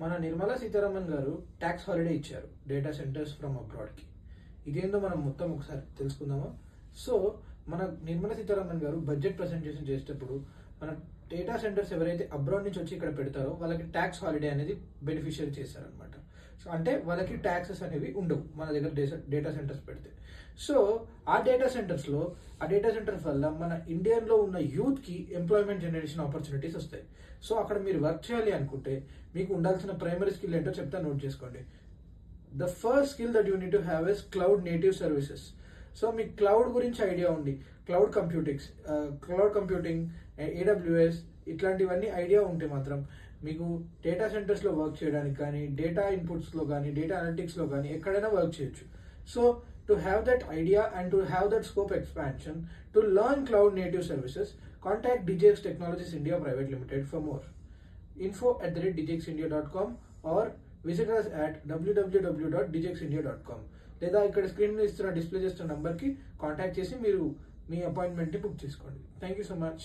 మన నిర్మలా సీతారామన్ గారు tax holiday ఇచ్చారు డేటా సెంటర్స్ ఫ్రమ్ అబ్రాడ్కి. ఇదేందో మనం మొత్తం ఒకసారి తెలుసుకుందామా. సో మన నిర్మలా సీతారామన్ గారు బడ్జెట్ ప్రజెంటేషన్ చేసేటప్పుడు మన డేటా సెంటర్స్ ఎవరైతే అబ్రాడ్ నుంచి వచ్చి ఇక్కడ పెడతారో వాళ్ళకి ట్యాక్స్ హాలిడే అనేది బెనిఫిషియరీ చేశారనమాట. సో అంటే వాళ్ళకి ట్యాక్సెస్ అనేవి ఉండవు మన దగ్గర డేటా సెంటర్స్ పెడితే. సో ఆ డేటా సెంటర్స్ వల్ల మన ఇండియాలో ఉన్న యూత్ కి ఎంప్లాయ్మెంట్ జనరేషన్ ఆపర్చునిటీస్ వస్తాయి. సో అక్కడ మీరు వర్క్ చేయాలి అనుకుంటే మీకు ఉండాల్సిన ప్రైమరీ స్కిల్ ఏంటో చెప్తా, నోట్ చేసుకోండి. The first skill that you need to have is cloud native services. So మీకు క్లౌడ్ గురించి ఐడియా ఉంది, క్లౌడ్ కంప్యూటింగ్, ఏడబ్ల్యూఎస్ ఇట్లాంటివన్నీ ఐడియా ఉంటే మాత్రం మీకు డేటా సెంటర్స్లో వర్క్ చేయడానికి కానీ, డేటా ఇన్పుట్స్లో కానీ, డేటా అనలిటిక్స్లో కానీ ఎక్కడైనా వర్క్ చేయొచ్చు. So to have that idea and to have that scope expansion to learn cloud native services, contact DJX Technologies India Private Limited for more. info@djxindia.com or visit us at www.djxindia.com. లేదా ఇక్కడ screen ఇస్తున్న display చేస్తున్న నంబర్కి contact చేసి మీరు మీ అపాయింట్మెంట్ని book చేసుకోండి. Thank you so much.